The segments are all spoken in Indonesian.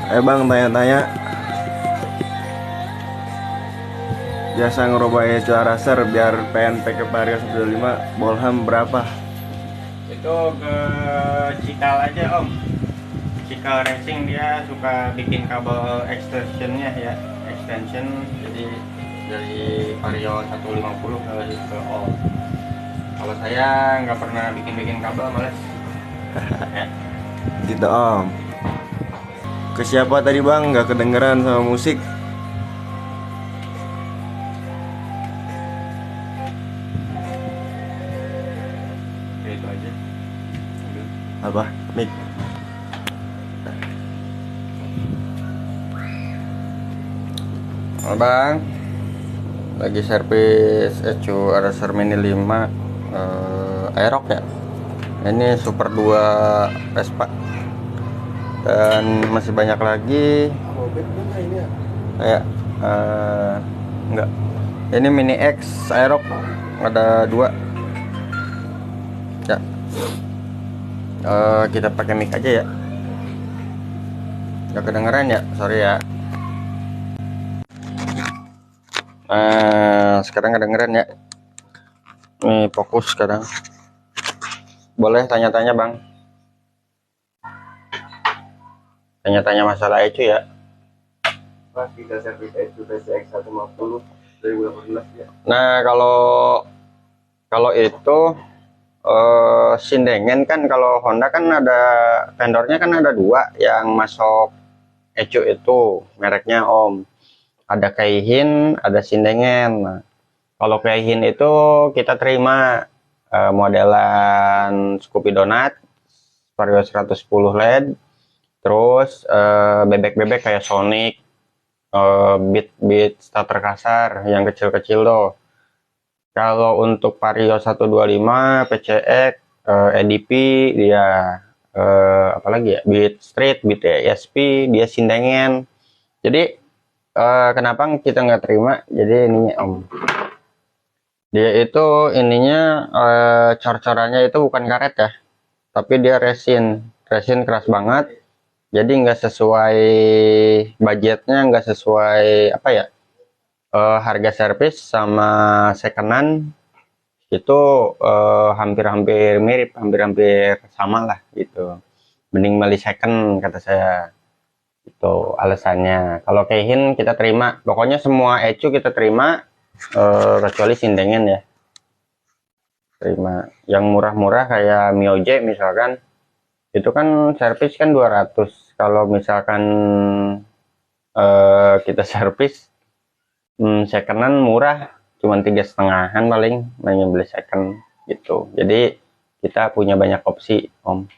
Bang, tanya-tanya, jasa ngerubah ECU Racer biar PNP ke Vario 125 Bolham berapa? Itu ke Cikal aja om. Cikal Racing dia suka bikin kabel extensionnya ya, extension, jadi dari Vario 150 ke om. Kalau saya nggak pernah bikin kabel, males. Ya. Gitu om. Ke siapa tadi bang? Nggak kedengeran sama musik. Ya, itu aja. Apa? Mic. Halo bang, lagi servis ECU Racer Mini 5 Aerox ya. Ini Super 2 Vespa. Dan masih banyak lagi kayak enggak. Ini Mini X Aerox ada 2 ya. Kita pakai mic aja ya. Nggak kedengeran ya, sorry ya. Sekarang kedengeran ya. Nih fokus sekarang. Boleh tanya-tanya bang. Tanya-tanya masalah ECU ya. Pas kita servis ECU PCX 150 2018 ya. Nah kalau itu sindengan kan, kalau Honda kan ada vendornya kan ada 2 yang masuk ECU itu mereknya om. Ada Keihin, ada sindengan. Nah, kalau Keihin itu kita terima modelan Scoopy Donut Vario 110 LED, terus bebek-bebek kayak Sonic, Beat starter kasar yang kecil-kecil tuh. Kalau untuk Vario 125 PCX, EDP dia apalagi ya, Beat Street, Beat ESP dia sindengan. Jadi kenapa kita nggak terima? Jadi ininya om, dia itu ininya cor-corannya itu bukan karet ya, tapi dia resin keras banget. Jadi nggak sesuai budgetnya, nggak sesuai apa ya, harga servis sama secondan itu hampir-hampir mirip, hampir-hampir sama lah gitu. Mending beli second kata saya. Itu alasannya. Kalau Keihin kita terima, pokoknya semua ECU kita terima kecuali sindengan ya. Terima. Yang murah-murah kayak Mioje misalkan, itu kan servis kan 200. Kalau misalkan kita servis secondan murah, cuman 3,5-an paling, main beli second gitu. Jadi kita punya banyak opsi om.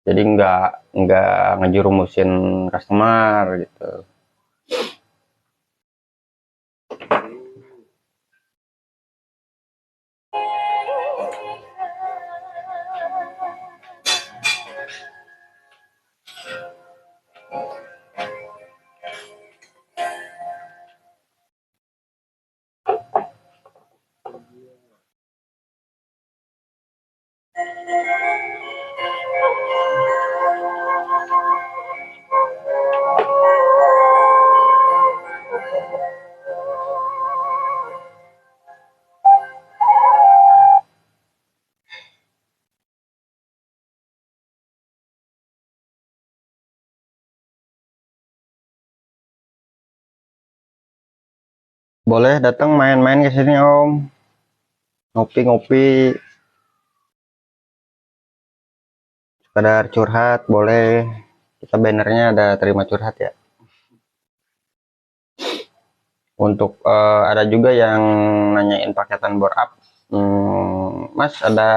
Jadi nggak ngejurumusin customer gitu. Boleh datang main-main ke sini om, ngopi-ngopi, sekedar curhat boleh. Kita bannernya ada terima curhat ya. Untuk ada juga yang nanyain paketan bore up. Mas ada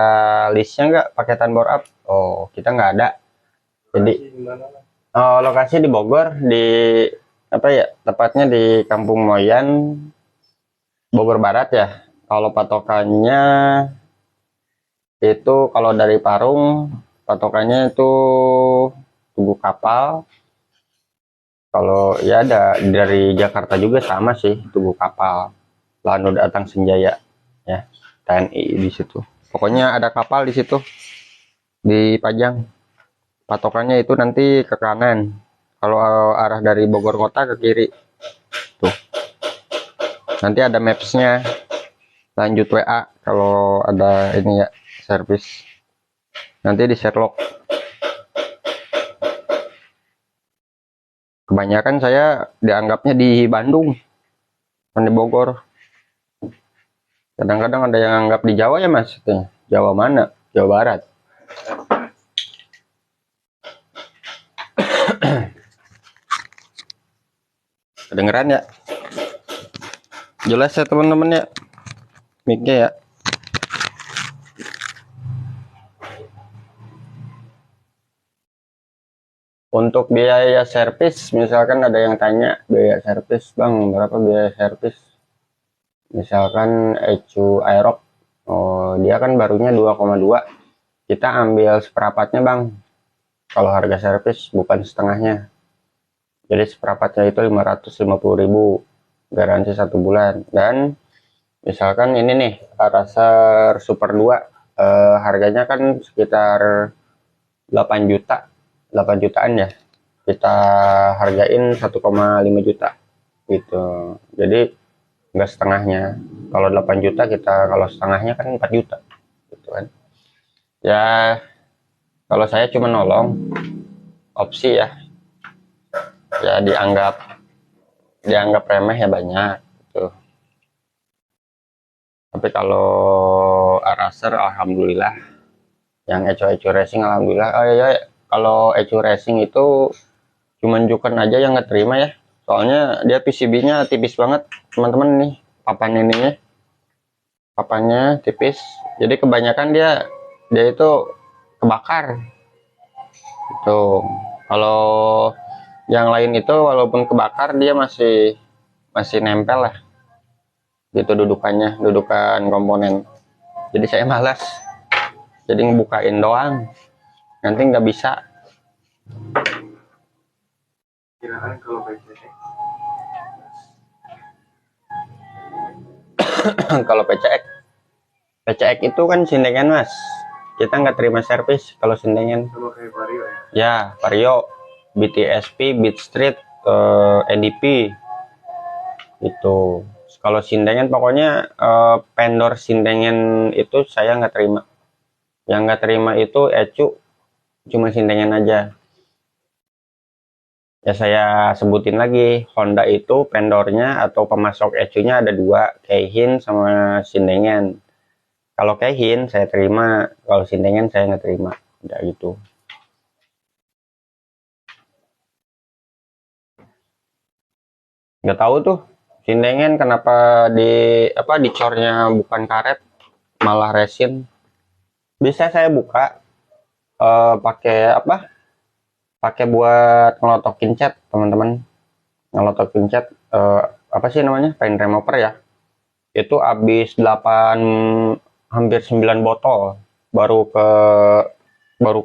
listnya nggak paketan bore up? Oh kita nggak ada. Jadi lokasi di Bogor, di apa ya, tepatnya di Kampung Moyan, Bogor Barat ya. Kalau patokannya itu, kalau dari Parung patokannya itu Tugu Kapal. Kalau ya ada dari Jakarta juga sama sih, Tugu Kapal, Lanud Atang Senjaya ya, TNI di situ. Pokoknya ada kapal di situ dipajang. patokannya itu nanti ke kanan. Kalau arah dari Bogor kota ke kiri. Tuh. Nanti ada mapsnya. Lanjut WA kalau ada ini ya, servis. Nanti di Sherlock. Kebanyakan saya dianggapnya di Bandung, bukan di Bogor. Kadang-kadang ada yang anggap di Jawa ya mas. Jawa mana? Jawa Barat. Kedengeran ya? Jelas ya teman-teman ya? Mic-nya ya. Untuk biaya servis, misalkan ada yang tanya biaya servis, bang berapa biaya servis? Misalkan ECU Aerox, oh dia kan barunya 2,2, kita ambil seperempatnya bang. Kalau harga servis bukan setengahnya, jadi seperempatnya itu 550.000, garansi 1 bulan. Dan misalkan ini nih Racer Super 2, harganya kan sekitar 8 juta, 8 jutaan ya, kita hargain 1,5 juta gitu. Jadi enggak setengahnya. Kalau 8 juta kita, kalau setengahnya kan 4 juta gitu kan. Ya kalau saya cuma nolong, opsi ya, ya dianggap remeh ya banyak gitu. Tapi kalau Racer alhamdulillah, yang eco racing alhamdulillah. Oh ya, kalau eco racing itu cuman Juken aja yang nggak terima ya, soalnya dia PCB-nya tipis banget teman-teman nih, papannya tipis, jadi kebanyakan dia itu kebakar itu. Kalau yang lain itu walaupun kebakar dia masih nempel lah gitu dudukan komponen. Jadi saya malas, jadi ngebukain doang, nanti nggak bisa. Kirakan kalau PCX kalau PCX itu kan sindengan mas, kita nggak terima servis kalau sindengan. sama kayak Vario ya? Ya Vario, BTSP, Beat Street, EDP itu. Kalau sindengan pokoknya vendor sindengan itu saya nggak terima. Yang nggak terima itu ECU, cuma sindengan aja. Ya saya sebutin lagi, Honda itu vendornya atau pemasok ECU-nya ada 2, Keihin sama sindengan. Kalau Keihin saya terima, kalau sindengan saya nggak terima, udah gitu. Nggak tahu tuh sindengan kenapa dicornya bukan karet malah resin. Bisa saya buka pakai buat ngelotokin cat teman-teman, ngelotokin cat apa sih namanya, paint remover ya. Itu habis 8 hampir 9 botol baru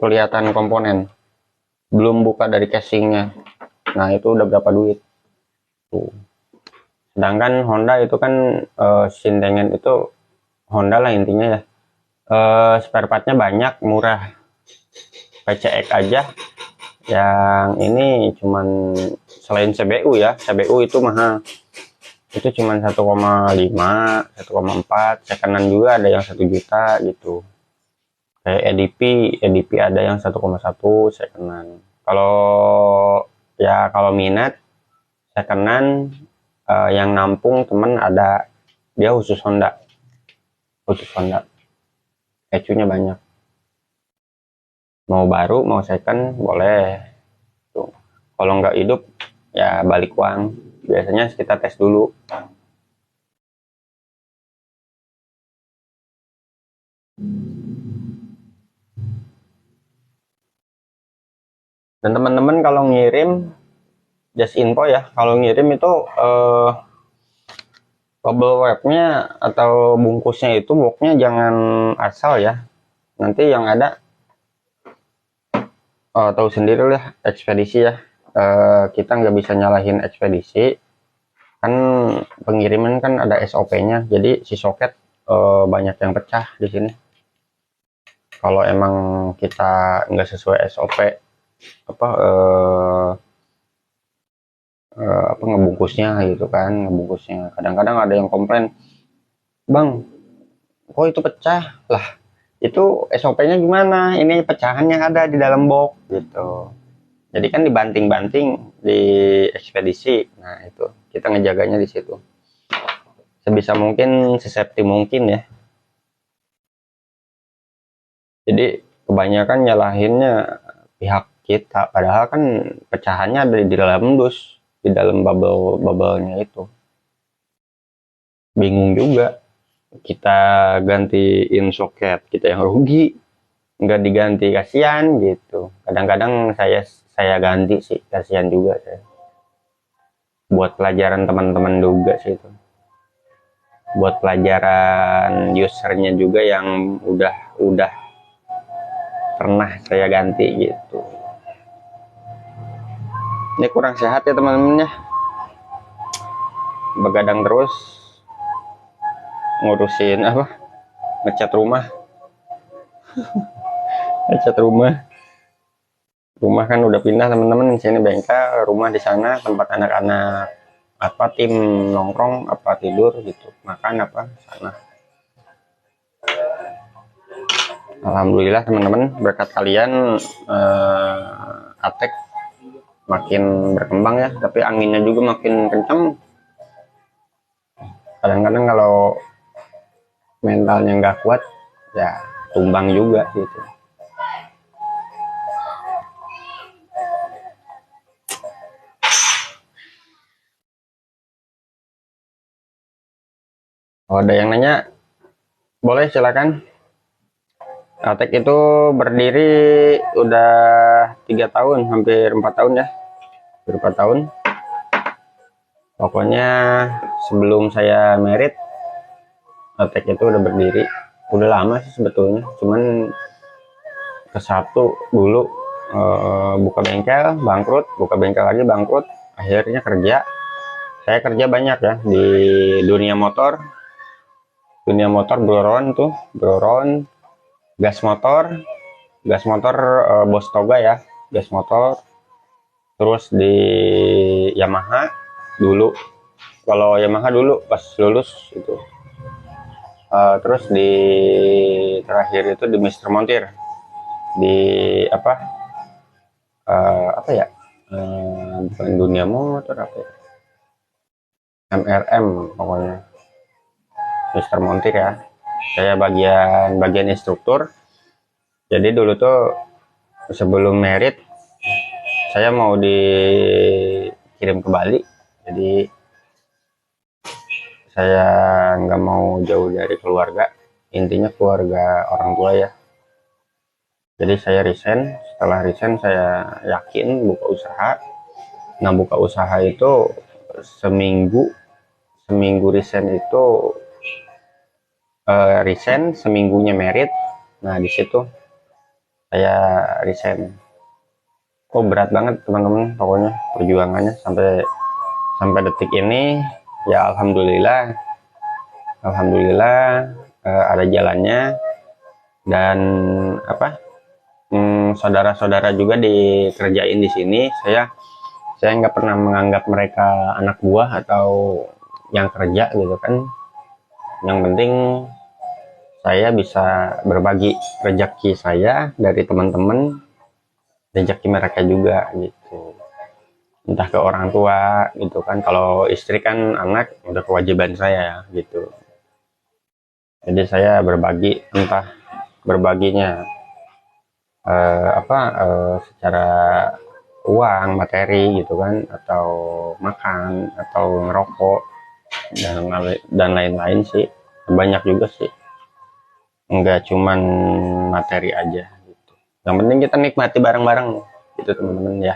kelihatan komponen, belum buka dari casingnya. Nah itu udah berapa duit tuh. Sedangkan Honda itu kan sindengan itu Honda lah intinya ya, spare partnya banyak, murah. PCX aja yang ini cuman, selain CBU ya, CBU itu mahal, itu cuman 1,5 1,4, secondan juga ada yang 1 juta gitu. Kayak EDP ada yang 1,1 secondan. Kalau minat secondan, yang nampung temen ada, dia khusus Honda, ECU-nya banyak, mau baru mau second boleh tuh. Kalau nggak hidup ya balik uang, biasanya kita tes dulu. Dan teman-teman kalau ngirim, just info ya, kalau ngirim itu bubble wrapnya atau bungkusnya itu boxnya jangan asal ya, nanti yang ada tahu sendiri lah ekspedisi ya, kita nggak bisa nyalahin ekspedisi kan, pengiriman kan ada SOP-nya, jadi si soket banyak yang pecah di sini. Kalau emang kita nggak sesuai SOP apa apa ngebungkusnya gitu kan, ngebungkusnya. Kadang-kadang ada yang komplain, bang kok itu pecah lah, itu SOP-nya gimana, ini pecahannya ada di dalam box gitu. Jadi kan dibanting-banting di ekspedisi. Nah itu kita ngejaganya di situ sebisa mungkin, sesafety mungkin ya. Jadi kebanyakan nyalahinnya pihak kita, padahal kan pecahannya ada di dalam dus, di dalam bubble-nya itu. Bingung juga, kita gantiin soket kita yang rugi, nggak diganti kasihan gitu. Kadang-kadang saya ganti sih, kasihan juga saya. Buat pelajaran teman-teman juga sih itu, buat pelajaran usernya juga yang udah pernah saya ganti gitu. Ini kurang sehat ya teman-teman ya, begadang terus ngurusin apa, ngecat rumah. Ngecat rumah kan udah pindah teman-teman, di sini bengkel, rumah di sana tempat anak-anak apa tim nongkrong apa tidur gitu, makan apa sana. Alhamdulillah teman-teman, berkat kalian Atek makin berkembang ya, tapi anginnya juga makin kencang. Kadang-kadang kalau mentalnya nggak kuat ya tumbang juga gitu. Kalau ada yang nanya boleh silakan. Atek itu berdiri udah 3 tahun, hampir 4 tahun ya, hampir 4 tahun. Pokoknya sebelum saya merit, Atek itu udah berdiri, udah lama sih sebetulnya. Cuman ke satu dulu buka bengkel bangkrut, buka bengkel lagi bangkrut, akhirnya kerja. Saya kerja banyak ya di dunia motor, Broron tuh, Broron, gas motor Bos Toga ya, gas motor. Terus di Yamaha dulu, kalau Yamaha dulu pas lulus itu. Terus di terakhir itu di Mister Montir, di apa ya, bukan dunia motor, apa ya, MRM pokoknya, Mister Montir ya. Saya bagian instruktur. Jadi dulu tuh sebelum merit saya mau dikirim ke Bali, jadi saya nggak mau jauh dari keluarga, intinya keluarga orang tua ya. Jadi saya resign. Setelah resign saya yakin buka usaha. Nah buka usaha itu seminggu resign itu resign, seminggunya merit. Nah di situ saya resign. Berat banget teman-teman, pokoknya perjuangannya sampai detik ini ya. Alhamdulillah ada jalannya. Dan saudara-saudara juga dikerjain di sini. Saya nggak pernah menganggap mereka anak buah atau yang kerja gitu kan. Yang penting saya bisa berbagi rezeki saya dari teman-teman, rezeki mereka juga gitu, entah ke orang tua gitu kan. Kalau istri kan anak udah kewajiban saya gitu. Jadi saya berbagi, entah berbaginya secara uang materi gitu kan, atau makan atau ngerokok dan lain-lain sih. Banyak juga sih, enggak cuman materi aja gitu. Yang penting kita nikmati bareng-bareng gitu teman-teman ya.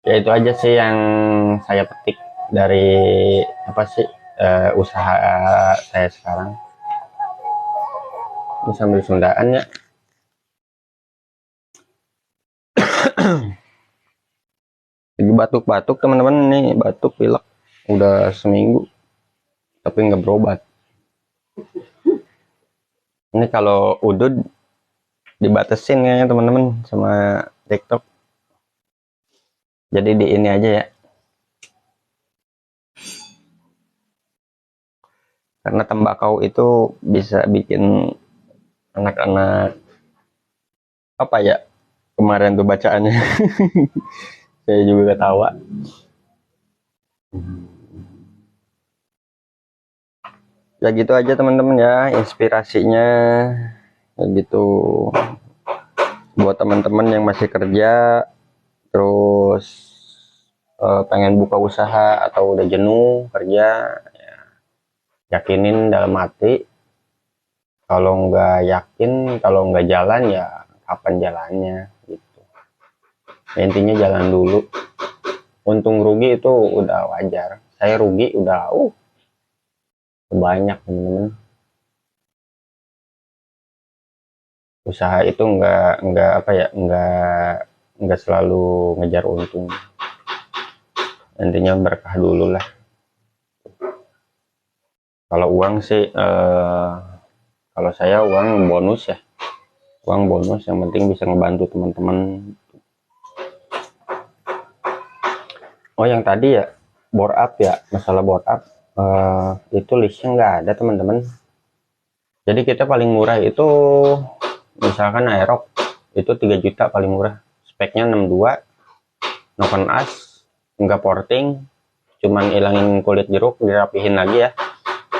Ya itu aja sih yang saya petik dari usaha saya sekarang. Ini sambil sundaan ya. Lagi batuk-batuk teman-teman, nih batuk pilek udah seminggu tapi nggak berobat. Ini kalau udud dibatasin kayaknya teman-teman sama TikTok. Jadi di ini aja ya, karena tembakau itu bisa bikin anak-anak apa ya, kemarin tuh bacaannya saya juga ketawa. Ya gitu aja teman-teman ya, inspirasinya ya gitu, buat teman-teman yang masih kerja terus pengen buka usaha atau udah jenuh kerja, ya, yakinin dalam hati. Kalau nggak yakin, kalau nggak jalan ya kapan jalannya gitu. Ya, intinya jalan dulu. Untung rugi itu udah wajar. Saya rugi udah banyak teman-teman. Usaha itu nggak apa ya, nggak selalu ngejar untung. Intinya berkah dulu lah. Kalau uang sih kalau saya uang bonus ya, uang bonus yang penting bisa ngebantu teman-teman. Oh yang tadi ya, bore up ya, masalah bore up itu listnya nggak ada teman-teman. Jadi kita paling murah itu misalkan Aerox itu 3 juta paling murah, speknya 62, noken as, nggak porting, cuman ilangin kulit jeruk, dirapihin lagi ya,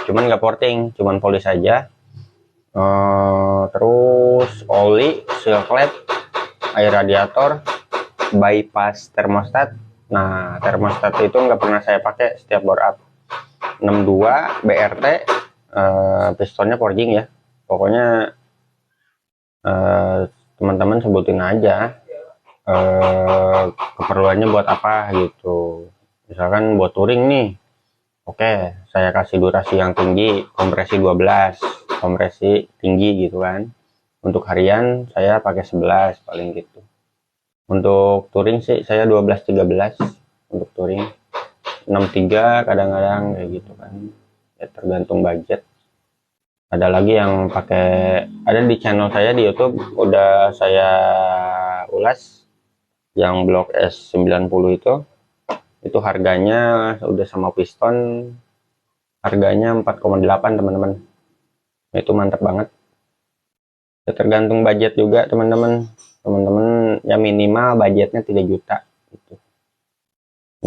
cuman nggak porting, cuman polis aja. Terus oli, silk led, air radiator, bypass termostat. Nah termostat itu nggak pernah saya pakai setiap bore up. 62 BRT, pistonnya forging ya, pokoknya teman-teman sebutin aja keperluannya buat apa gitu. Misalkan buat touring nih, oke, saya kasih durasi yang tinggi, kompresi 12, kompresi tinggi gitu kan. Untuk harian saya pakai 11 paling gitu. Untuk touring sih saya 12-13 untuk touring, 63 kadang-kadang kayak gitu kan ya, tergantung budget. Ada lagi yang pakai, ada di channel saya di YouTube udah saya ulas yang blok S90 itu harganya udah sama piston harganya 4,8 teman-teman. Itu mantap banget ya, tergantung budget juga teman-teman ya, minimal budgetnya 3 juta gitu.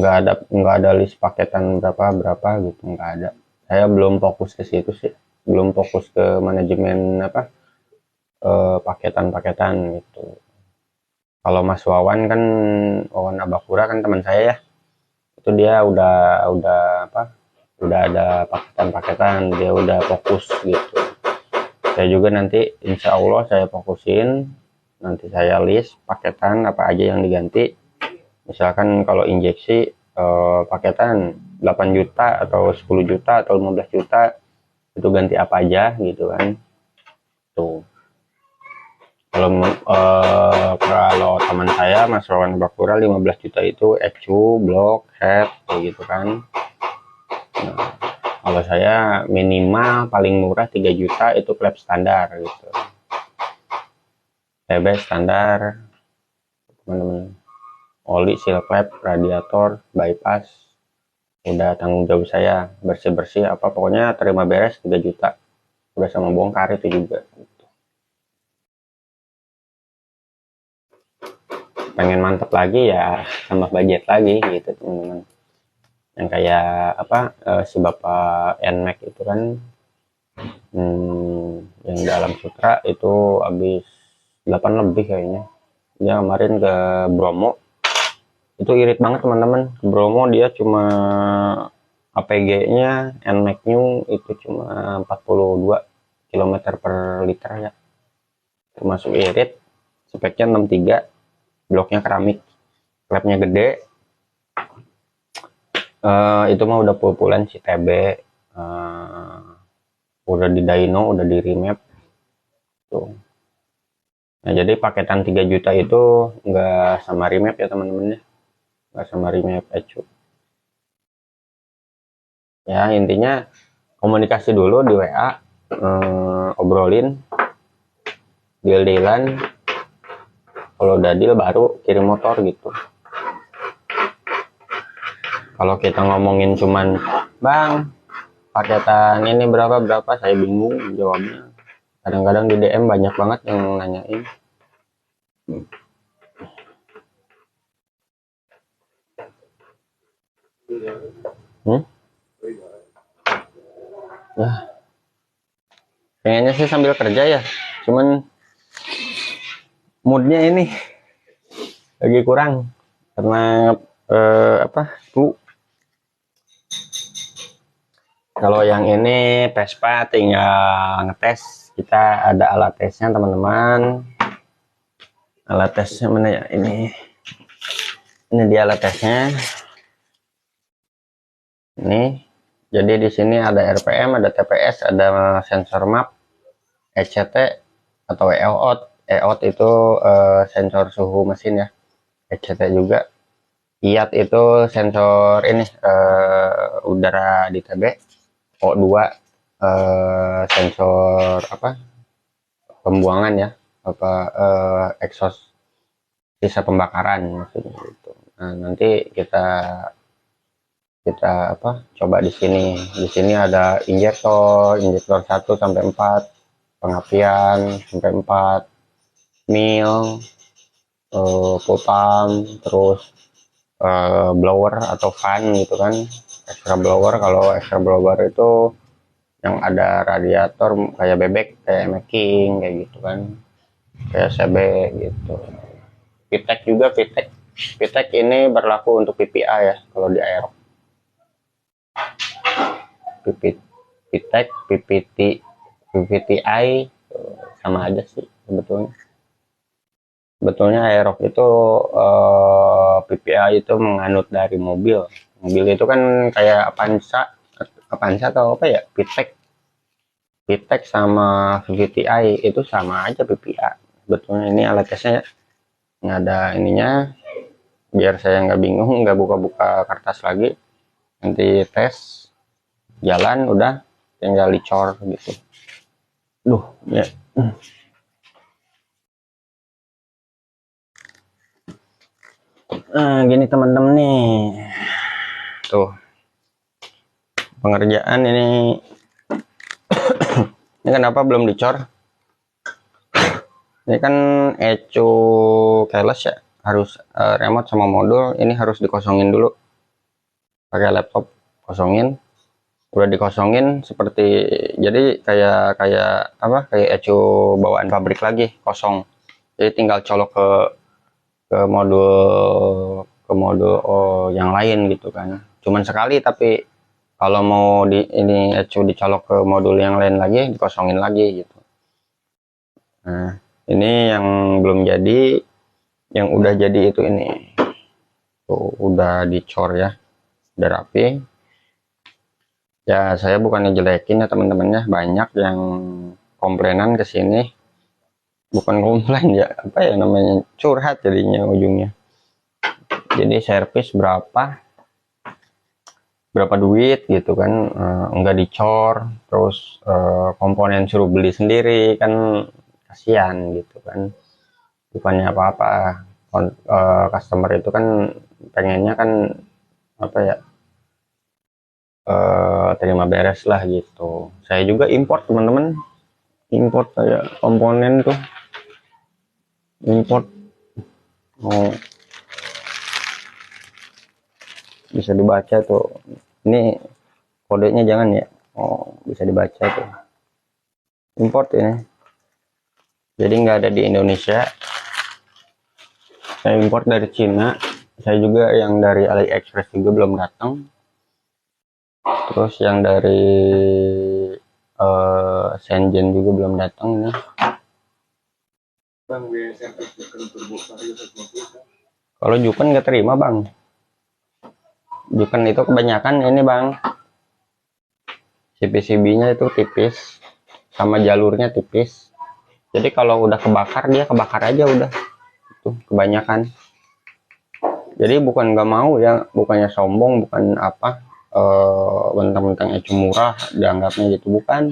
Nggak ada list paketan berapa gitu, nggak ada. Saya belum fokus ke situ sih, belum fokus ke manajemen apa paketan gitu. Kalau Mas Wawan kan, Wawan Abakura kan teman saya ya, itu dia udah ada paketan-paketan, dia udah fokus gitu. Saya juga nanti insya Allah saya fokusin, nanti saya list paketan apa aja yang diganti. Misalkan kalau injeksi paketan 8 juta atau 10 juta atau 15 juta itu ganti apa aja gitu kan. Tuh. Kalau teman saya Mas Wawan Bakura 15 juta itu ECU, blok, head kayak gitu kan. Nah, kalau saya minimal paling murah 3 juta itu klep standar gitu. TB standar teman-teman. Oli, seal klep, radiator, bypass, udah tanggung jawab saya, bersih-bersih apa pokoknya terima beres 3 juta. Udah sama bongkar itu juga gitu. Pengen mantep lagi ya tambah budget lagi gitu teman-teman. Yang kayak apa si bapak NMAX itu kan yang dalam sutra itu habis 8 lebih kayaknya. Dia kemarin ke Bromo itu irit banget teman-teman. Bromo dia cuma APG-nya NMAX New itu cuma 42 km per liter ya, termasuk irit. Speknya 63, bloknya keramik, klepnya gede. Itu mah udah pul-pulan si TB, udah di dyno, udah di remap tuh. Nah jadi paketan 3 juta itu nggak sama remap ya teman-teman ya, nggak sama remap ECU ya. Intinya komunikasi dulu di WA, obrolin, deal-dealan, Kalau udah deal baru kirim motor gitu. Kalau kita ngomongin cuman, bang paketan ini berapa, saya bingung jawabnya. Kadang-kadang di DM banyak banget yang nanyain. Ya, pengennya sih sambil kerja ya, cuman moodnya ini lagi kurang karena flu. Kalau yang ini Vespa tinggal ngetes, kita ada alat tesnya teman-teman. Alat tesnya mana ya? Ini dia alat tesnya. Ini, jadi di sini ada RPM, ada TPS, ada sensor map, ECT atau EOT. EOT itu sensor suhu mesin ya. ECT juga. IAT itu sensor ini udara di TB. O2 sensor pembuangan ya, exhaust sisa pembakaran maksudnya gitu. Nah, nanti kita coba di sini. Di sini ada injektor 1 sampai 4, pengapian sampai 4, mil, full pump, terus blower atau fan gitu kan, extra blower. Kalau extra blower itu yang ada radiator kayak bebek, kayak making kayak gitu kan, kayak CB gitu. VTEC juga, VTEC ini berlaku untuk PPA ya. Kalau di aero VTEC, PPTI sama aja sih sebetulnya aerok itu PPI itu menganut dari mobil itu kan kayak Avanza atau apa ya, VTEC sama VTI itu sama aja PPA sebetulnya. Ini alat tesnya nggak ada ininya, biar saya nggak bingung, nggak buka-buka kertas lagi. Nanti tes jalan udah tinggal dicor gitu. Duh ya. Nah, gini teman-teman nih, tuh pengerjaan ini. Ini kenapa belum dicor? Ini kan ecu keyless ya, harus remote sama modul ini harus dikosongin dulu pakai laptop. Kosongin, udah dikosongin seperti, jadi kayak ecu bawaan pabrik lagi, kosong. Jadi tinggal colok ke modul yang lain gitu kan, cuman sekali. Tapi kalau mau ini ecu dicolok ke modul yang lain lagi, dikosongin lagi gitu. Nah, ini yang belum jadi. Yang udah jadi itu ini tuh, udah dicor ya, udah rapi ya. Saya bukannya jelekin ya teman-temannya, banyak yang komplainan ke sini. Bukan komplain ya, apa ya namanya, curhat jadinya ujungnya. Jadi servis berapa duit gitu kan, enggak dicor, terus komponen suruh beli sendiri kan, kasihan gitu kan. Bukannya apa-apa, customer itu kan pengennya kan apa ya, terima beres lah gitu. Saya juga import teman-teman, import kayak komponen tuh, import. Oh, bisa dibaca tuh, ini kodenya jangan ya. Oh, bisa dibaca tuh, import ini. Jadi nggak ada di Indonesia, saya import dari Cina. Saya juga yang dari AliExpress juga belum datang. Terus yang dari Shenzhen juga belum datang nih. Bang, biaya servis turbo Vario 150. Kalau Juken nggak terima bang. Juken itu kebanyakan ini bang, CPCB-nya itu tipis, sama jalurnya tipis. Jadi kalau udah kebakar, dia kebakar aja udah. Itu kebanyakan. Jadi bukan nggak mau ya, bukannya sombong, bukan apa, bentang-bentang ecu murah dianggapnya gitu, bukan.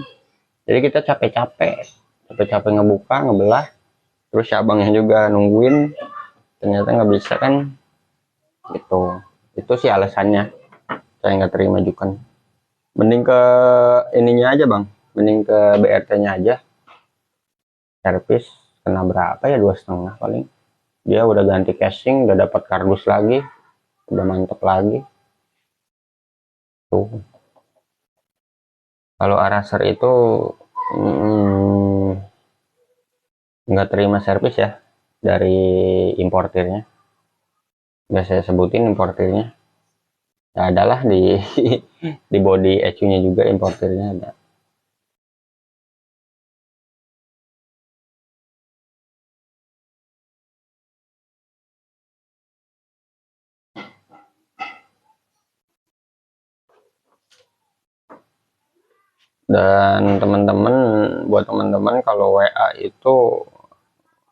Jadi kita capek-capek ngebuka, ngebelah, terus si abangnya juga nungguin, ternyata nggak bisa kan, gitu. Itu sih alasannya saya nggak terima majukan. Mending ke ininya aja bang, mending ke BRT-nya aja, servis. Kena berapa ya, 2,5 paling. Dia udah ganti casing, udah dapat kardus lagi, udah mantep lagi tuh. Kalau Araser itu nggak terima servis ya dari importirnya. Nggak saya sebutin importirnya, ya adalah di di body ECU-nya juga importirnya ada. Dan teman-teman, buat teman-teman kalau WA itu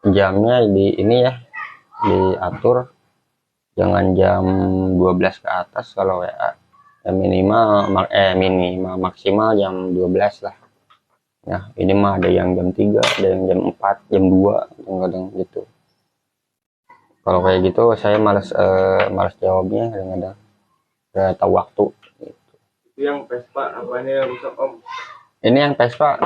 jamnya di ini ya, diatur jangan jam 12 ke atas kalau WA. Ya minimal maksimal jam 12 lah. Nah, ini mah ada yang jam 3, ada yang jam 4, jam 2, kadang-kadang gitu. Kalau kayak gitu saya malas jawabnya, kadang-kadang udah tahu waktu. Itu yang Vespa apanya yang rusak om? Ini yang Vespa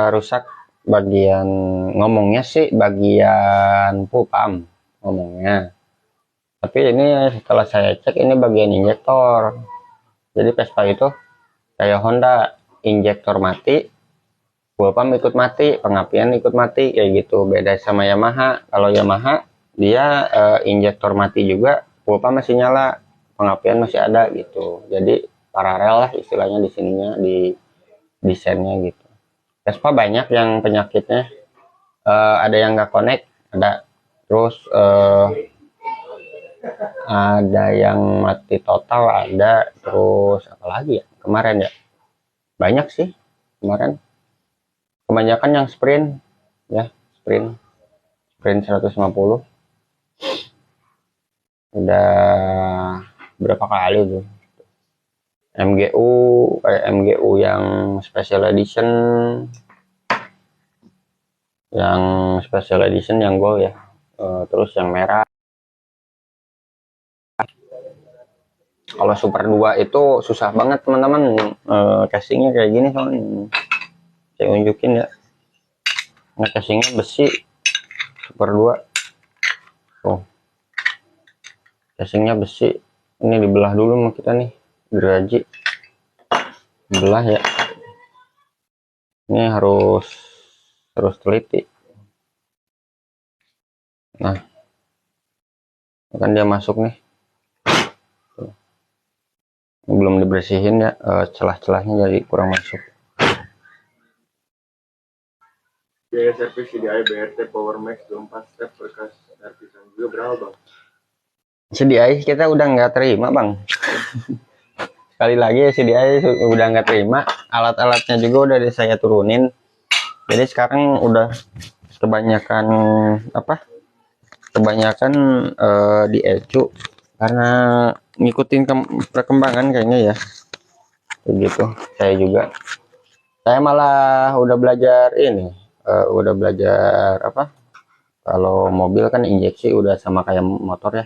rusak bagian, ngomongnya sih bagian pupam ngomongnya. Tapi ini setelah saya cek ini bagian injektor. Jadi Vespa itu kayak Honda, injektor mati, pulpam ikut mati, pengapian ikut mati, kayak gitu. Beda sama Yamaha. Kalau Yamaha dia injektor mati juga, pulpam masih nyala, pengapian masih ada gitu. Jadi paralel lah istilahnya di sininya, di desainnya gitu. Vespa banyak yang penyakitnya. Ada yang nggak connect, ada. Terus ada yang mati total, ada. Terus apalagi ya kemarin ya, banyak sih kemarin. Kebanyakan yang sprint ya, sprint sprint 150 udah berapa kali tuh. MGU, kayak MGU yang special edition yang gold ya. Terus yang merah. Kalau Super 2 itu susah banget teman-teman, casingnya kayak gini soalnya. Saya unjukin ya. Nah, casingnya besi Super 2. Tuh, casingnya besi. Ini dibelah dulu sama kita nih, gergaji. Belah ya. Ini harus terus teliti. Nah, kan dia masuk nih. Tuh. Belum dibersihin ya, celah-celahnya jadi kurang masuk. Biaya servis CDI BRT Power Max 24 step bekas servisan juga berapa bang? CDI kita udah nggak terima bang. Sekali lagi CDI udah nggak terima. Alat-alatnya juga udah saya turunin. Jadi sekarang udah kebanyakan kebanyakan di ECU karena ngikutin perkembangan kayaknya ya, kayak gitu. Saya malah udah belajar ini, udah belajar kalau mobil kan injeksi udah sama kayak motor ya,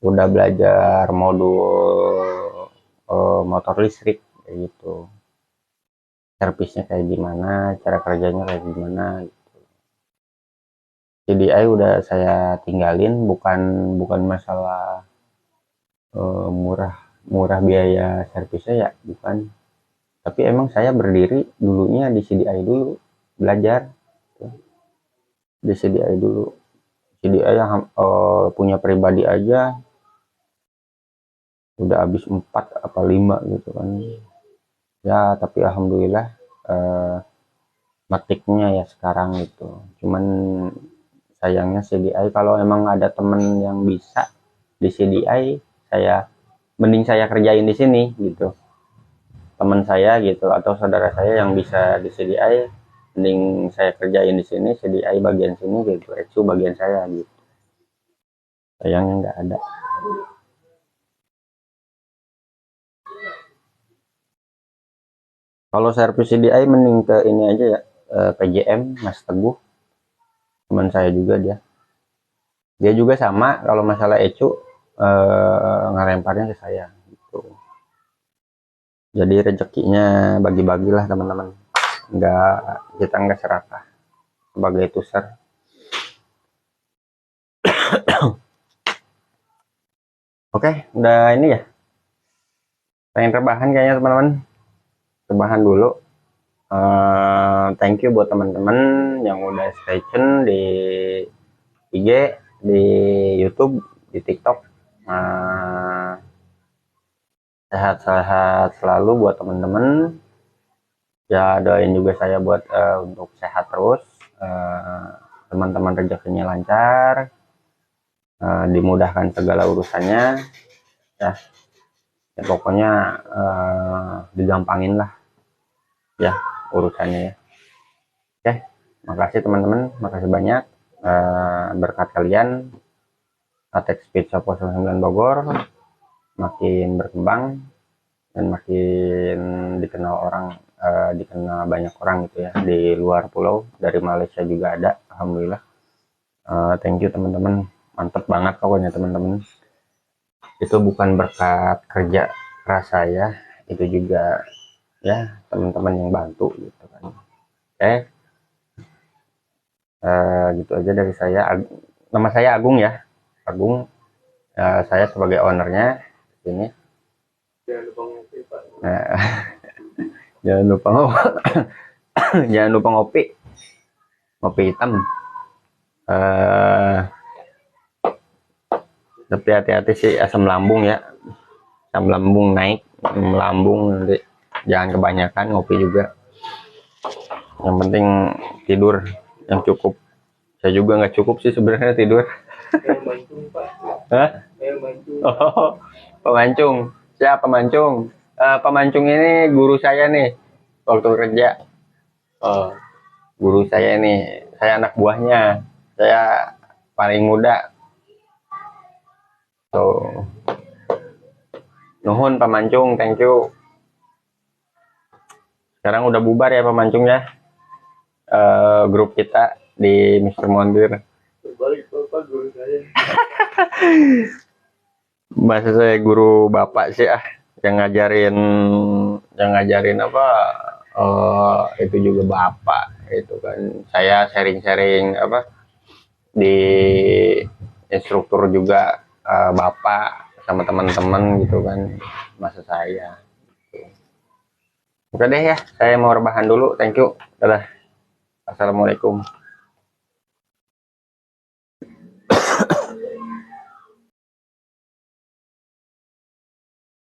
udah belajar modul motor listrik kayak gitu, servisnya kayak gimana, cara kerjanya kayak gimana. CDI udah saya tinggalin, bukan bukan masalah murah murah biaya servisnya ya, bukan. Tapi emang saya berdiri dulunya di CDI dulu, belajar di CDI dulu. CDI yang punya pribadi aja udah habis 4 apa 5 gitu kan ya. Tapi alhamdulillah metiknya ya sekarang gitu. Cuman sayangnya CDI, kalau emang ada temen yang bisa di CDI, mending saya kerjain di sini gitu. Teman saya gitu atau saudara saya yang bisa di CDI, mending saya kerjain di sini, CDI bagian sini gitu, ECU bagian saya gitu. Sayangnya nggak ada. Kalau servis CDI mending ke ini aja ya, PJM Mas Teguh. teman saya juga dia juga sama kalau masalah ecu ngelemparnya ke saya gitu. Jadi rezekinya bagi-bagilah teman-teman, kita nggak serakah sebagai tuser. Oke, udah ini ya, pengen rebahan kayaknya teman-teman, rebahan dulu. Thank you buat teman-teman yang udah stay tune di IG, di YouTube, di TikTok. Sehat-sehat selalu buat teman-teman ya, doain juga saya buat untuk sehat terus, teman-teman rezekinya lancar, dimudahkan segala urusannya ya, ya pokoknya digampangin lah ya urusannya ya. Oke, makasih teman-teman, makasih banyak. Berkat kalian Atek Speed Shop 09 Bogor makin berkembang dan makin dikenal orang, dikenal banyak orang gitu ya, di luar pulau, dari Malaysia juga ada, alhamdulillah. Thank you teman-teman, mantep banget pokoknya teman-teman. Itu bukan berkat kerja keras saya, itu juga ya teman-teman yang bantu gitu kan. Gitu aja dari saya. Nama saya Agung ya, Agung. Saya sebagai ownernya ini. Jangan lupa ngopi, Pak. Jangan lupa ngopi. Jangan lupa ngopi hitam. Tapi hati-hati sih asam lambung ya, asam lambung naik, lambung nanti jangan kebanyakan ngopi juga. Yang penting tidur yang cukup. Saya juga nggak cukup sih sebenarnya tidur. Pemancung, Pak. Hah? Pemancung. Oh, pemancung. Siapa pemancung? Pemancung ini guru saya nih waktu kerja. Guru saya ini, saya anak buahnya, saya paling muda. Nuhun pemancung, thank you. Sekarang udah bubar ya pemancung ya, grup kita di Mr. Mondir. Berbalik Bapak guru saya. Masa saya guru bapak sih yang ngajarin apa, itu juga bapak itu kan. Saya sharing-sharing apa di instruktur juga, bapak sama teman-teman gitu kan, masa saya gitu. Oke deh ya, saya mau rebahan dulu, thank you, dadah, assalamualaikum.